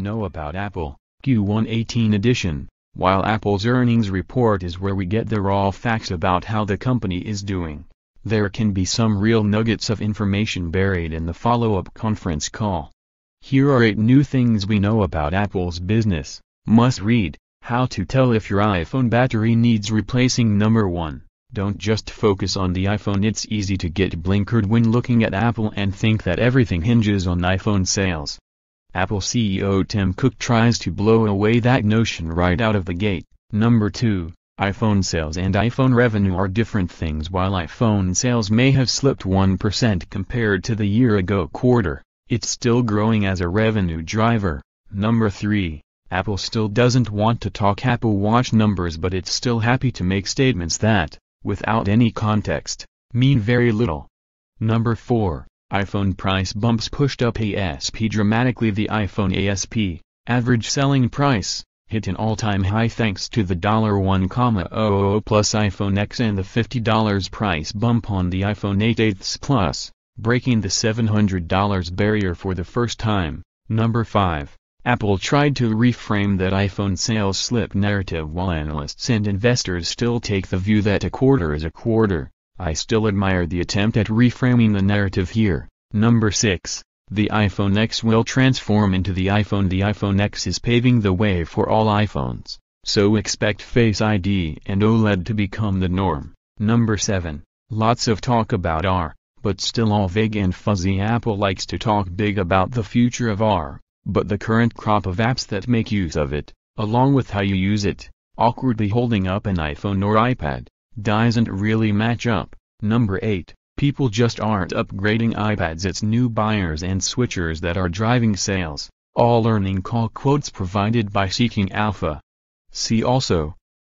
know about Apple, Q1 18 edition. While Apple's earnings report is where we get the raw facts about how the company is doing, there can be some real nuggets of information buried in the follow-up conference call. Here are 8 new things we know about Apple's business. Must read: How to tell if your iPhone battery needs replacing. Number 1. Don't just focus on the iPhone. It's easy to get blinkered when looking at Apple and think that everything hinges on iPhone sales. Apple CEO Tim Cook tries to blow away that notion right out of the gate. Number 2. iPhone sales and iPhone revenue are different things. While iPhone sales may have slipped 1% compared to the year-ago quarter, it's still growing as a revenue driver. Number 3. Apple still doesn't want to talk Apple Watch numbers, but it's still happy to make statements that, without any context, mean very little. Number 4. iPhone price bumps pushed up ASP dramatically. The iPhone ASP, average selling price, hit an all-time high thanks to the $1,000 Plus iPhone X and the $50 price bump on the iPhone 8s Plus, breaking the $700 barrier for the first time. Number 5. Apple tried to reframe that iPhone sales slip narrative. While analysts and investors still take the view that a quarter is a quarter, I still admire the attempt at reframing the narrative here. Number 6. The iPhone X will transform into the iPhone. The iPhone X is paving the way for all iPhones, so expect Face ID and OLED to become the norm. Number 7. Lots of talk about R, but still all vague and fuzzy. Apple likes to talk big about the future of R, but the current crop of apps that make use of it, along with how you use it, awkwardly holding up an iPhone or iPad, doesn't really match up. Number 8. People just aren't upgrading iPads. It's new buyers and switchers that are driving sales. All earning call quotes provided by Seeking Alpha. See also,